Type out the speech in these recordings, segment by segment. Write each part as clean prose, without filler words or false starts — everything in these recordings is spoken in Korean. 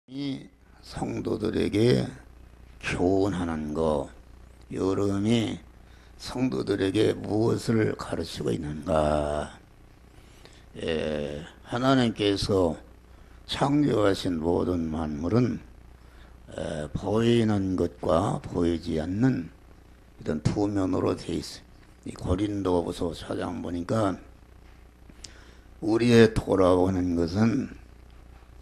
이 성도들에게 교훈하는 것, 여름이 성도들에게 무엇을 가르치고 있는가? 하나님께서 창조하신 모든 만물은 보이는 것과 보이지 않는 이런 두 면으로 되어 있어요. 이 고린도후서 4장 보니까 우리의 돌아오는 것은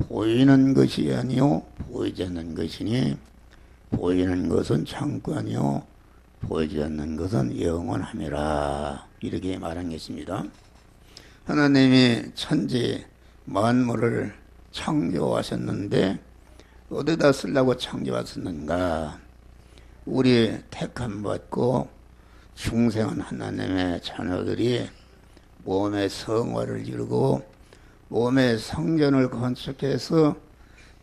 보이는 것이 아니요 보이지 않는 것이니 보이는 것은 잠깐이요 보이지 않는 것은 영원함이라, 이렇게 말한 것입니다. 하나님이 천지 만물을 창조하셨는데 어디다 쓰려고 창조하셨는가? 우리 택함 받고 중생한 하나님의 자녀들이 몸의 성화를 이루고 몸의 성전을 건축해서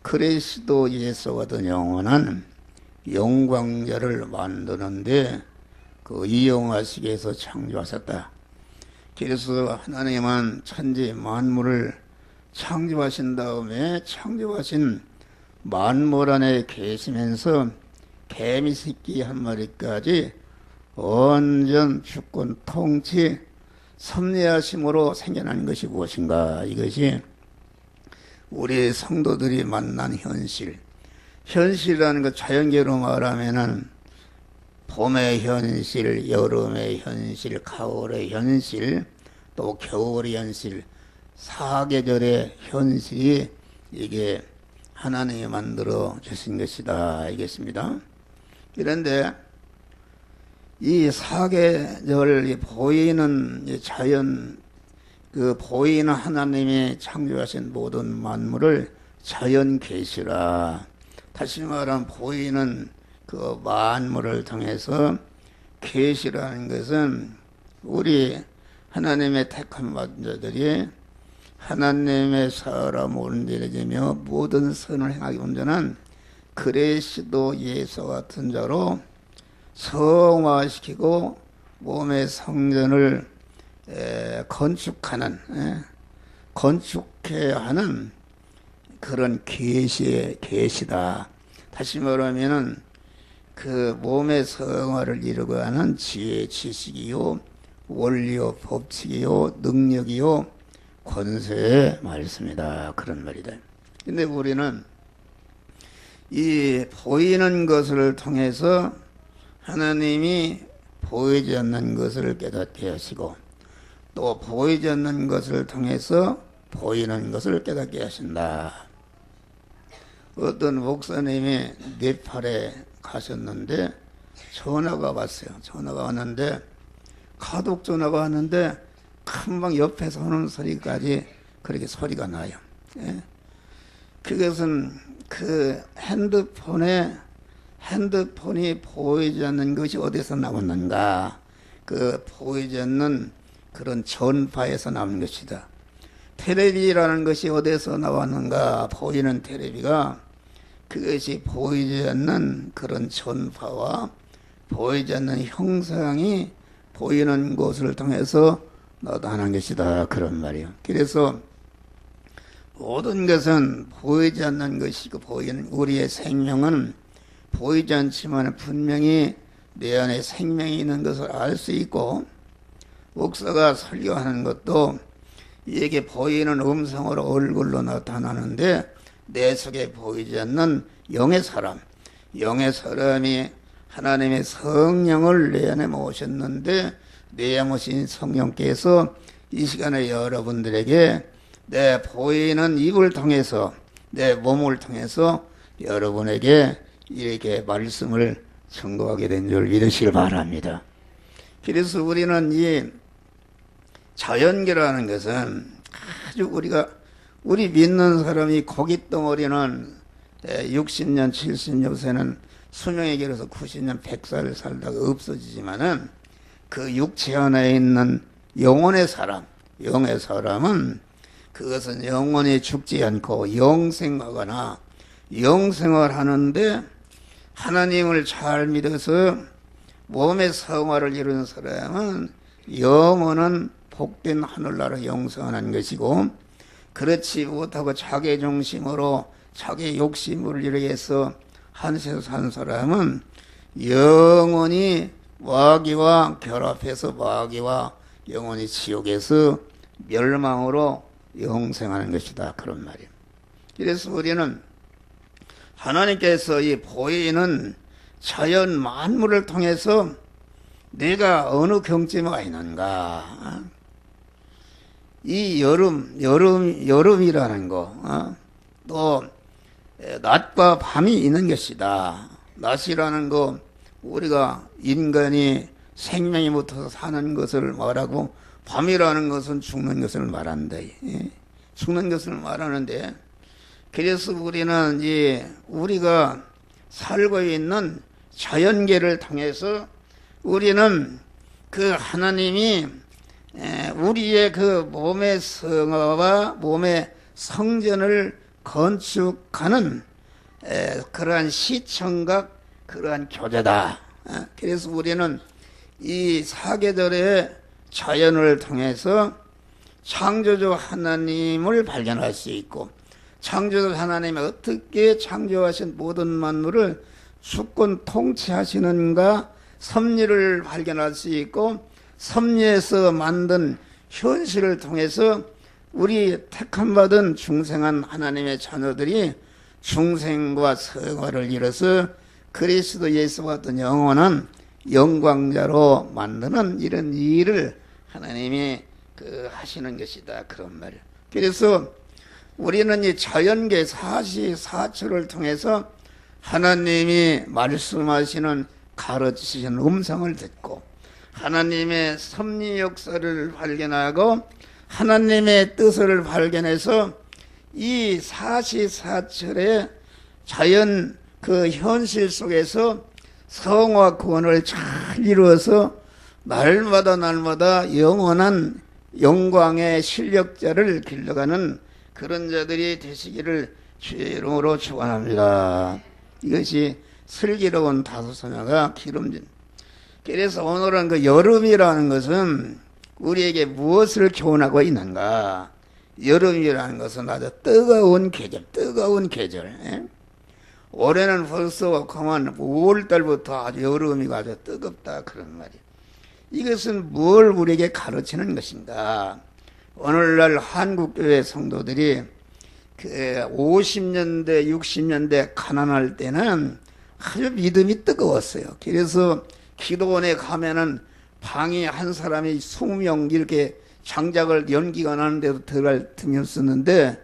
그리스도 예수와 같은 영원한 영광자를 만드는데 그 이용하시기 위해서 창조하셨다. 그래서 하나님은 천지 만물을 창조하신 다음에 창조하신 만물 안에 계시면서 개미 새끼 한 마리까지 온전 주권 통치 섭리하심으로 생겨난 것이 무엇인가? 이것이 우리 성도들이 만난 현실이라는 것, 자연계로 말하면은 봄의 현실, 여름의 현실, 가을의 현실, 또 겨울의 현실, 사계절의 현실이 이게 하나님이 만들어 주신 것이다, 알겠습니다. 그런데 이 사계절 보이는 자연, 그 보이는 하나님이 창조하신 모든 만물을 자연 계시라. 다시 말하면 보이는 그 만물을 통해서 계시라는 것은 우리 하나님의 택한 자들이 하나님의 사람을 내려지며 모든 선을 행하기 온전한 그리스도 예수 같은 자로 성화시키고 몸의 성전을 건축해야 하는 그런 계시다. 다시 말하면은 그 몸의 성화를 이루고 하는 지혜, 지식이요, 원리요, 법칙이요, 능력이요, 권세의 말씀이다, 그런 말이다. 근데 우리는 이 보이는 것을 통해서 하나님이 보이지 않는 것을 깨닫게 하시고 또 보이지 않는 것을 통해서 보이는 것을 깨닫게 하신다. 어떤 목사님이 네팔에 가셨는데 전화가 왔어요. 전화가 왔는데 가독 전화가 왔는데 금방 옆에서 하는 소리까지 그렇게 소리가 나요. 예? 그것은 그 핸드폰이 보이지 않는 것이 어디서 나왔는가? 그 보이지 않는 그런 전파에서 나온 것이다. 텔레비라는 것이 어디서 나왔는가? 보이는 텔레비가 그것이 보이지 않는 그런 전파와 보이지 않는 형상이 보이는 곳을 통해서 나타난 것이다, 그런 말이에요. 그래서 모든 것은 보이지 않는 것이고 보이는 우리의 생명은 보이지 않지만 분명히 내 안에 생명이 있는 것을 알 수 있고, 목사가 설교하는 것도 이게 보이는 음성으로 얼굴로 나타나는데 내 속에 보이지 않는 영의 사람이 하나님의 성령을 내 안에 모셨는데 내 안에 모신 성령께서 이 시간에 여러분들에게 내 보이는 입을 통해서 내 몸을 통해서 여러분에게 이렇게 말씀을 전거하게 된 줄 믿으시길 바랍니다. 그래서 우리는 이 자연계라는 것은 아주 우리 믿는 사람이 고깃덩어리는 60년, 70년 요새는 수명에 길어서 90년, 100살을 살다가 없어지지만은 그 육체 안에 있는 영의 사람은 그것은 영원히 죽지 않고 영생하거나 영생을 하는데 하나님을 잘 믿어서 몸의 성화를 이루는 사람은 영원한 복된 하늘나라 영생하는 것이고, 그렇지 못하고 자기중심으로 자기 욕심을 위해서 한세 산 사람은 영원히 마귀와 결합해서 마귀와 영원히 지옥에서 멸망으로 영생하는 것이다. 그런 말이에요. 그래서 우리는 하나님께서 이 보이는 자연 만물을 통해서 내가 어느 경지에 와 있는가, 이 여름이라는 거, 또 낮과 밤이 있는 것이다. 낮이라는 거 우리가 인간이 생명이 붙어서 사는 것을 말하고, 밤이라는 것은 죽는 것을 말한다. 죽는 것을 말하는데, 그래서 우리는 우리가 살고 있는 자연계를 통해서 우리는 그 하나님이 우리의 그 몸의 성화와 몸의 성전을 건축하는 그러한 시청각, 그러한 교제다. 그래서 우리는 이 사계절의 자연을 통해서 창조주 하나님을 발견할 수 있고, 창조주 하나님이 어떻게 창조하신 모든 만물을 주권 통치하시는가, 섭리를 발견할 수 있고, 섭리에서 만든 현실을 통해서 우리 택함받은 중생한 하나님의 자녀들이 중생과 성화를 이뤄서 그리스도 예수와 같은 영원한 영광자로 만드는 이런 일을 하나님이 하시는 것이다. 그런 말이에요. 그래서 우리는 이 자연계 사시사철을 통해서 하나님이 말씀하시는 가르치시는 음성을 듣고, 하나님의 섭리 역사를 발견하고, 하나님의 뜻을 발견해서 이 사시사철의 자연 그 현실 속에서 성화 구원을 잘 이루어서 날마다 영원한 영광의 실력자를 길러가는 그런 자들이 되시기를 주의 이름으로 축원합니다. 이것이 슬기로운 다소서녀가 기름진. 그래서 오늘은 그 여름이라는 것은 우리에게 무엇을 교훈하고 있는가? 여름이라는 것은 아주 뜨거운 계절. 올해는 벌써 그만 5월달부터 아주 여름이 아주 뜨겁다. 그런 말이에요. 이것은 뭘 우리에게 가르치는 것인가? 오늘날 한국교회 성도들이 그 50년대, 60년대 가난할 때는 아주 믿음이 뜨거웠어요. 그래서 기도원에 가면은 방이 한 사람이 20명 이렇게 장작을 연기가 나는 데도 들어갈 틈이 없었는데,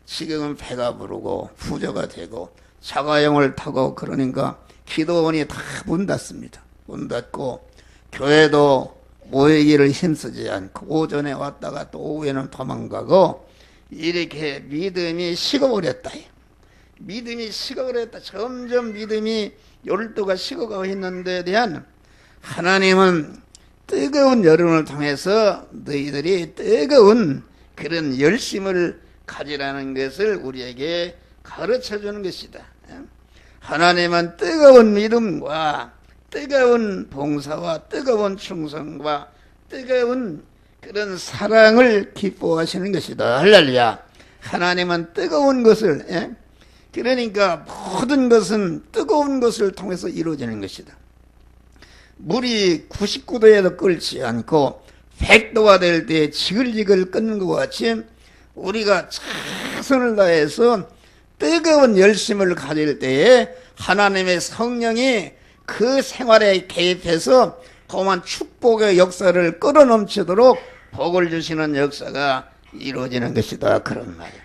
지금은 배가 부르고 부조가 되고 자가용을 타고 그러니까 기도원이 다 문 닫습니다. 문 닫고 교회도 모이기를 힘쓰지 않고 오전에 왔다가 또 오후에는 도망가고, 이렇게 믿음이 식어버렸다. 믿음이 식어버렸다. 점점 믿음이 열도가 식어가고 있는데 대한 하나님은 뜨거운 여름을 통해서 너희들이 뜨거운 그런 열심을 가지라는 것을 우리에게 가르쳐 주는 것이다. 하나님은 뜨거운 믿음과 뜨거운 봉사와 뜨거운 충성과 뜨거운 그런 사랑을 기뻐하시는 것이다. 할렐루야. 하나님은 뜨거운 것을, 그러니까 모든 것은 뜨거운 것을 통해서 이루어지는 것이다. 물이 99도에도 끓지 않고 100도가 될 때 지글지글 끓는 것 같이 우리가 최선을 다해서 뜨거운 열심을 가질 때에 하나님의 성령이 그 생활에 개입해서 그만 축복의 역사를 끌어넘치도록 복을 주시는 역사가 이루어지는 것이다. 그런 말이에요.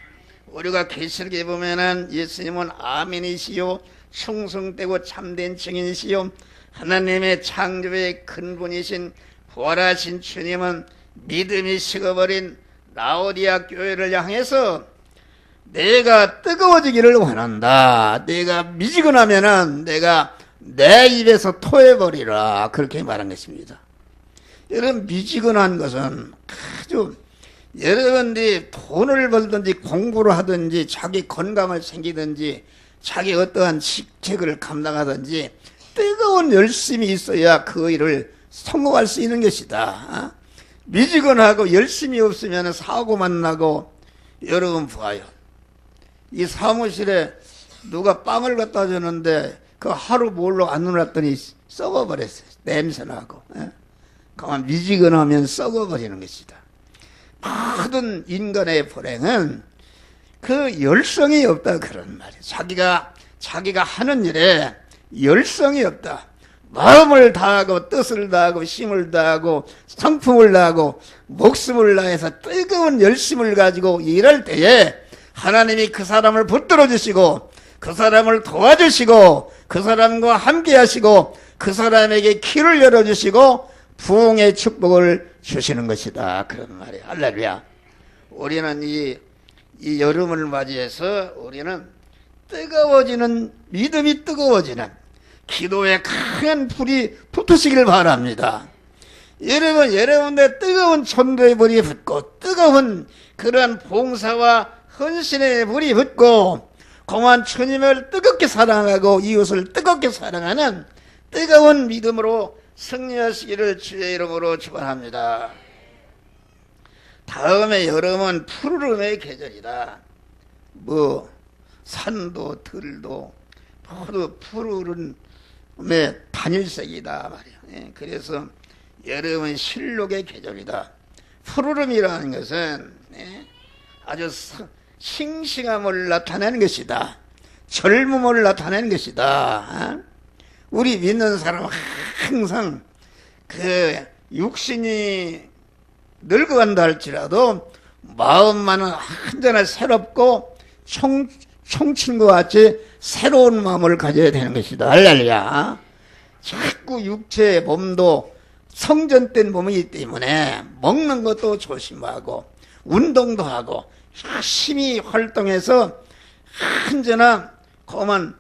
우리가 계시록에 보면은 예수님은 아멘이시요 충성되고 참된 증인이시요 하나님의 창조의 근본이신 부활하신 주님은 믿음이 식어버린 라오디아 교회를 향해서 내가 뜨거워지기를 원한다. 내가 미지근하면은 내가 내 입에서 토해버리라. 그렇게 말한 것입니다. 여러분, 미지근한 것은 아주 여러분들이 돈을 벌든지 공부를 하든지 자기 건강을 챙기든지 자기 어떠한 직책을 감당하든지 뜨거운 열심이 있어야 그 일을 성공할 수 있는 것이다. 미지근하고 열심이 없으면 사고만 나고. 여러분 봐요. 이 사무실에 누가 빵을 갖다 주는데 그 하루 몰로 안 놀았더니 썩어버렸어요. 냄새나고. 가만 미지근하면 썩어버리는 것이다. 모든 인간의 불행은 그 열성이 없다 그런 말이에요. 자기가 하는 일에 열성이 없다. 마음을 다하고 뜻을 다하고 힘을 다하고 성품을 다하고 목숨을 다해서 뜨거운 열심을 가지고 일할 때에 하나님이 그 사람을 붙들어 주시고 그 사람을 도와주시고 그 사람과 함께 하시고 그 사람에게 길을 열어주시고 부흥의 축복을 주시는 것이다 그런 말이에요. 할렐루야. 우리는 이 여름을 맞이해서 우리는 뜨거워지는 믿음이 뜨거워지는 기도에 강한 불이 붙으시길 바랍니다. 여러분의 뜨거운 전도의 불이 붙고 뜨거운 그러한 봉사와 헌신의 불이 붙고 공한 주님을 뜨겁게 사랑하고 이웃을 뜨겁게 사랑하는 뜨거운 믿음으로 승리하시기를 주의 이름으로 축원합니다. 다음에 여름은 푸르름의 계절이다. 산도 들도 모두 푸르름의 단일색이다 말이야. 그래서 여름은 실록의 계절이다. 푸르름이라는 것은 아주 싱싱함을 나타내는 것이다. 젊음을 나타내는 것이다. 우리 믿는 사람은 항상 그 육신이 늙어간다 할지라도 마음만은 언제나 새롭고 청춘과 같이 새로운 마음을 가져야 되는 것이다. 할렐루야. 자꾸 육체의 몸도 성전된 몸이기 때문에 먹는 것도 조심하고 운동도 하고 열심히 활동해서 언제나 그만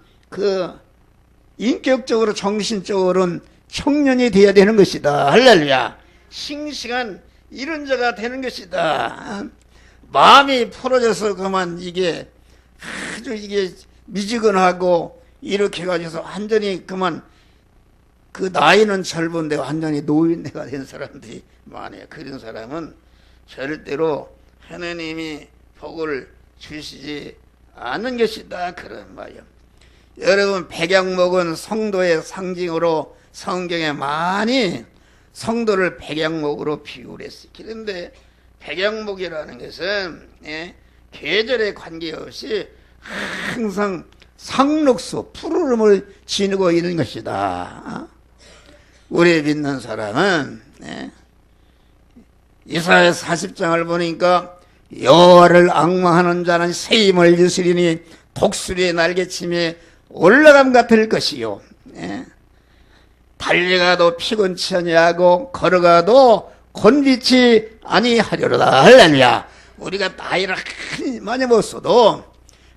인격적으로 정신적으로는 청년이 되어야 되는 것이다. 할렐루야. 싱싱한 이런 자가 되는 것이다. 마음이 풀어져서 그만 아주 미지근하고 이렇게 가지고서 완전히 그만 그 나이는 젊은데 완전히 노인네가 된 사람들이 많아요. 그런 사람은 절대로 하나님이 복을 주시지 않는 것이다 그런 말이에요. 여러분 백양목은 성도의 상징으로 성경에 많이 성도를 백양목으로 비유를 했어요. 그런데 백양목이라는 것은 계절에 관계없이 항상 상록수 푸르름을 지니고 있는 것이다. 우리 믿는 사람은 이사야 40장을 보니까 여호와를 앙망하는 자는 새 힘을 유스리니 독수리의 날개침에 올라감 같을 것이요. 달려가도 피곤치 아니하고 걸어가도 곤비치 아니하려다. 할렐루야. 우리가 나이를 많이 먹었어도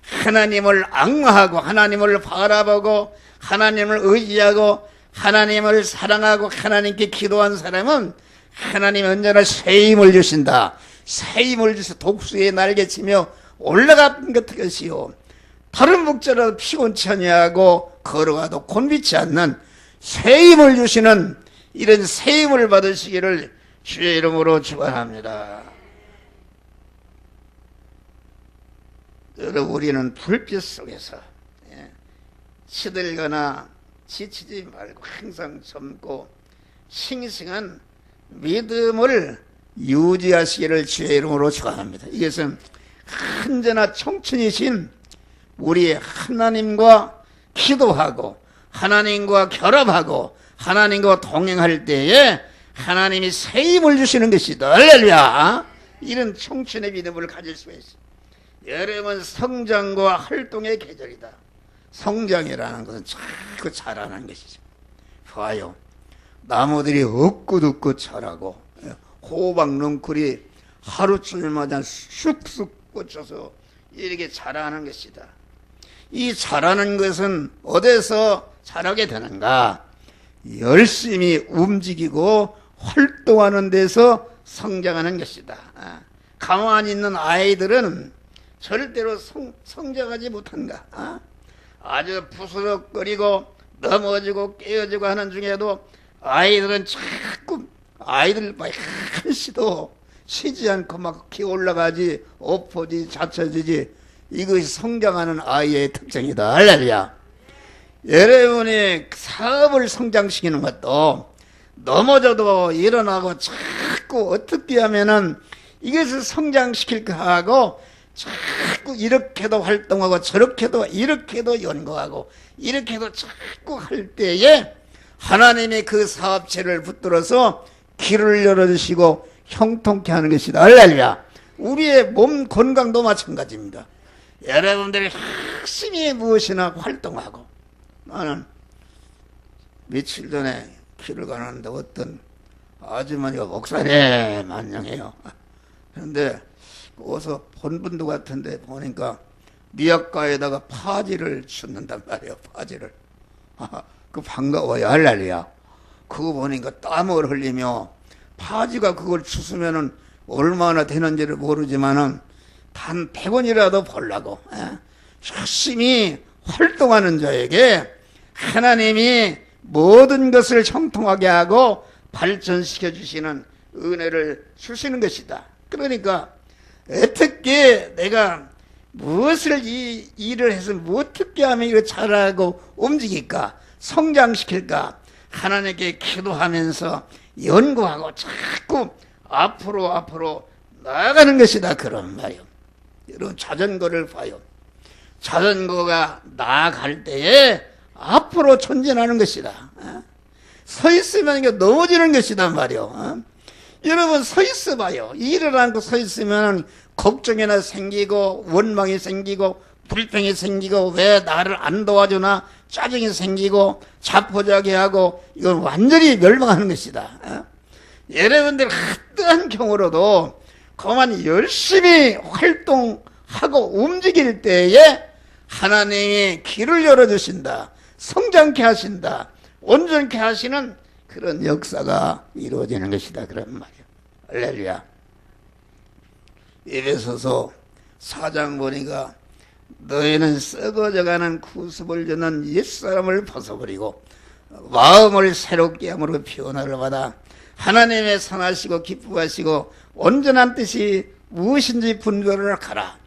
하나님을 앙망하고 하나님을 바라보고 하나님을 의지하고 하나님을 사랑하고 하나님께 기도한 사람은 하나님이 언제나 새 힘을 주신다. 새 힘을 주셔서 독수리의 날개치며 올라간 같은 것이요. 다른 목자라도 피곤치 아니하고 걸어가도 곤비치 않는 새 힘을 주시는 이런 새 힘을 받으시기를 주의 이름으로 축원합니다. 여러분 우리는 불빛 속에서 시들거나 지치지 말고 항상 젊고 싱싱한 믿음을 유지하시기를 주의 이름으로 축원합니다. 이것은 언제나 청춘이신 우리 하나님과 기도하고 하나님과 결합하고 하나님과 동행할 때에 하나님이 새 힘을 주시는 것이다. 할렐루야. 이런 청춘의 믿음을 가질 수가 있어요. 여름은 성장과 활동의 계절이다. 성장이라는 것은 자꾸 자라는 것이죠. 봐요. 나무들이 없고없고 자라고 호박 넝쿨이 하루쯤마다 쑥쑥 꽂혀서 이렇게 자라는 것이다. 이 자라는 것은 어디서 자라게 되는가? 열심히 움직이고 활동하는 데서 성장하는 것이다. 가만히 있는 아이들은 절대로 성장하지 못한다. 아주 부스럭거리고 넘어지고 깨어지고 하는 중에도 아이들은 자꾸 아이들 한시도 쉬지 않고 막 기어 올라가지 엎어지 자쳐지지 이것이 성장하는 아이의 특징이다. 할렐루야. 여러분이 사업을 성장시키는 것도 넘어져도 일어나고 자꾸 어떻게 하면은 이것을 성장시킬까 하고 자꾸 이렇게도 활동하고 저렇게도 이렇게도 연구하고 이렇게도 자꾸 할 때에 하나님이 그 사업체를 붙들어서 길을 열어주시고 형통케 하는 것이다. 할렐루야. 우리의 몸 건강도 마찬가지입니다. 여러분들이 열심히 무엇이나 활동하고, 나는 며칠 전에 길을 가는데 어떤 아주머니가 목사님 안녕해요. 그런데 어디서 본 분도 같은데 보니까 미역가에다가 파지를 줍는단 말이에요. 파지를. 그 반가워요. 할렐루야. 그거 보니까 땀을 흘리며 파지가 그걸 주스면은 얼마나 되는지를 모르지만은 단 100원이라도 벌라고 열심히 활동하는 자에게 하나님이 모든 것을 형통하게 하고 발전시켜 주시는 은혜를 주시는 것이다. 그러니까 어떻게 내가 무엇을 이 일을 해서 어떻게 하면 이거 잘하고 움직일까, 성장시킬까, 하나님께 기도하면서 연구하고 자꾸 앞으로 나아가는 것이다. 그런 말이요. 여러분 자전거를 봐요. 자전거가 나아갈 때에 앞으로 전진하는 것이다. 서 있으면 이게 넘어지는 것이다 말이요. 여러분 서 있어 봐요. 일을 않고 서 있으면 걱정이나 생기고 원망이 생기고 불평이 생기고 왜 나를 안 도와주나 짜증이 생기고 자포자기하고 이건 완전히 멸망하는 것이다. 여러분들 어떠한 경우로도 그만 열심히 활동하고 움직일 때에 하나님이 길을 열어주신다. 성장케 하신다. 온전케 하시는 그런 역사가 이루어지는 것이다. 그런 말이야. 할렐루야. 에베소서 4장 보니까 너희는 썩어져가는 구습을 주는 옛사람을 벗어버리고 마음을 새롭게 함으로 변화를 받아 하나님의 선하시고 기쁘하시고 온전한 뜻이 무엇인지 분별을 하라.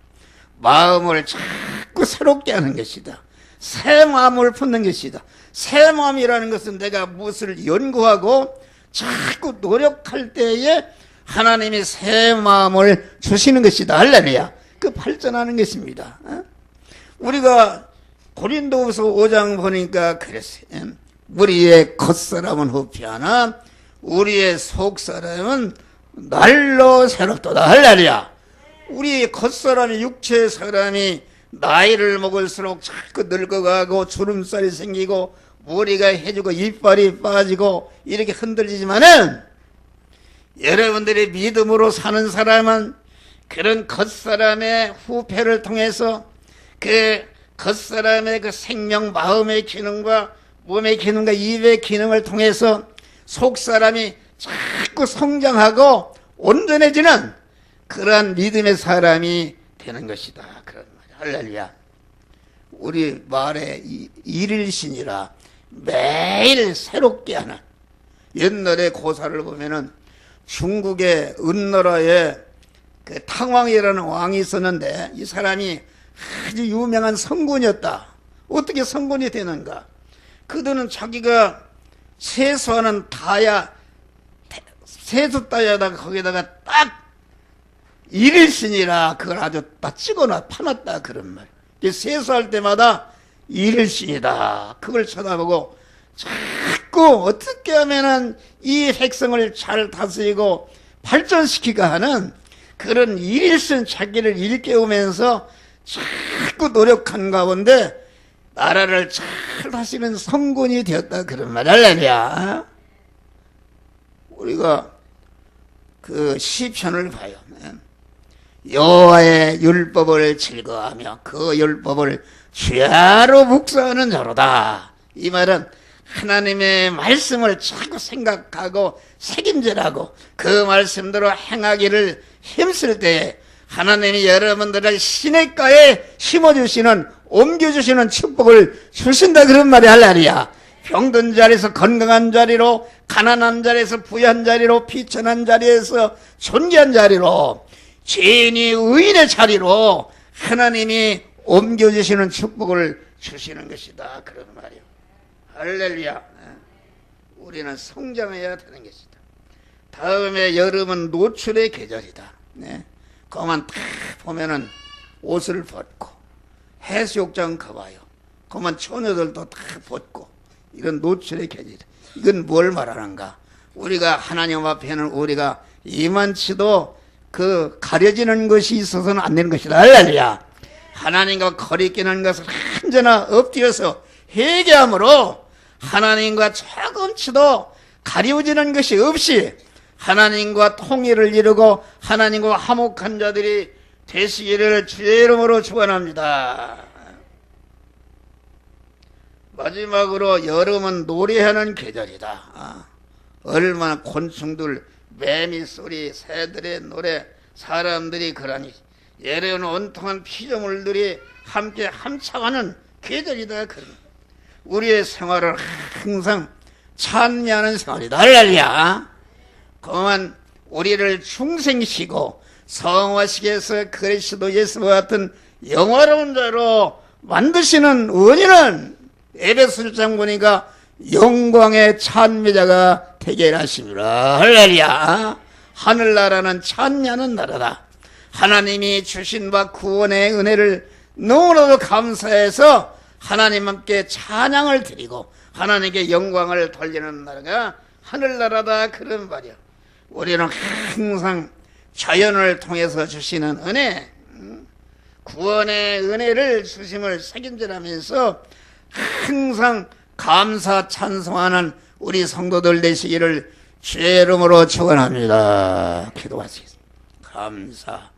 마음을 자꾸 새롭게 하는 것이다. 새 마음을 품는 것이다. 새 마음이라는 것은 내가 무엇을 연구하고 자꾸 노력할 때에 하나님이 새 마음을 주시는 것이다. 할렐루야. 그 발전하는 것입니다. 우리가 고린도후서 5장 보니까 그랬어요. 우리의 겉사람은 후피하나 우리의 속사람은 날로 새롭도다. 할렐루야. 우리 겉사람이 육체의 사람이 나이를 먹을수록 자꾸 늙어가고 주름살이 생기고 머리가 해지고 이빨이 빠지고 이렇게 흔들리지만은 여러분들이 믿음으로 사는 사람은 그런 겉사람의 후패를 통해서 그 겉사람의 그 생명 마음의 기능과 몸의 기능과 입의 기능을 통해서 속사람이 자꾸 성장하고 온전해지는 그러한 믿음의 사람이 되는 것이다. 그런 말이야. 할렐루야. 우리 말에 일일신이라 매일 새롭게 하는, 옛날에 고사를 보면은 중국의 은나라에 그 탕왕이라는 왕이 있었는데 이 사람이 아주 유명한 성군이었다. 어떻게 성군이 되는가? 그들은 자기가 세수하는 다야, 세수 다야다가 거기다가 딱 일일신이라 그걸 아주 딱 찍어놔 파놨다. 그런 말. 세수할 때마다 일일신이다. 그걸 쳐다보고 자꾸 어떻게 하면은 이 백성을 잘 다스리고 발전시키가 하는 그런 일일신 자기를 일깨우면서 자꾸 노력한 가운데 나라를 잘 다스리는 성군이 되었다. 그런 말. 할렐루야. 우리가 그 시편을 봐요. 여호와의 율법을 즐거워하며 그 율법을 죄로 묵상하는 자로다. 이 말은 하나님의 말씀을 자꾸 생각하고 책임져라고 그 말씀대로 행하기를 힘쓸 때에 하나님이 여러분들을 시냇가에 심어주시는, 옮겨주시는 축복을 주신다. 그런 말이 할렐루야. 병든 자리에서 건강한 자리로, 가난한 자리에서 부유한 자리로, 비천한 자리에서 존귀한 자리로, 죄인이 의인의 자리로 하나님이 옮겨주시는 축복을 주시는 것이다. 그런 말이요. 할렐루야. 우리는 성장해야 되는 것이다. 다음에 여름은 노출의 계절이다. 네. 그만 딱 보면은 옷을 벗고 해수욕장 가봐요. 그만 처녀들도 다 벗고 이런 노출의 계절. 이건 뭘 말하는가? 우리가 하나님 앞에는 우리가 이만치도 그 가려지는 것이 있어서는 안 되는 것이다. 할렐루야. 하나님과 거리끼는 것을 언제나 엎드려서 회개함으로 하나님과 조금치도 가려지는 것이 없이 하나님과 통일을 이루고 하나님과 화목한 자들이 되시기를 주의 이름으로 축원합니다. 마지막으로 여름은 노래하는 계절이다. 얼마나 곤충들 매미 소리, 새들의 노래, 사람들이 그러니 예래는 온통한 피조물들이 함께 함창하는 계절이다. 우리의 생활을 항상 찬미하는 생활이다. 할렐루야. 그만 우리를 중생시키고 성화시키 해서 그리스도 예수와 같은 영화로운 자로 만드시는 원인은 에베소 1장 보니까 영광의 찬미자가 되게 하십니다. 할렐루야. 하늘나라는 찬미하는 나라다. 하나님이 주신 바 구원의 은혜를 너무나도 감사해서 하나님 함께 찬양을 드리고 하나님께 영광을 돌리는 나라가 하늘나라다. 그런 말이야. 우리는 항상 자연을 통해서 주시는 은혜, 구원의 은혜를 주심을 책임지라면서 항상 감사 찬송하는 우리 성도들 되시기를 주의 이름으로 축원합니다. 기도하시겠습니다. 감사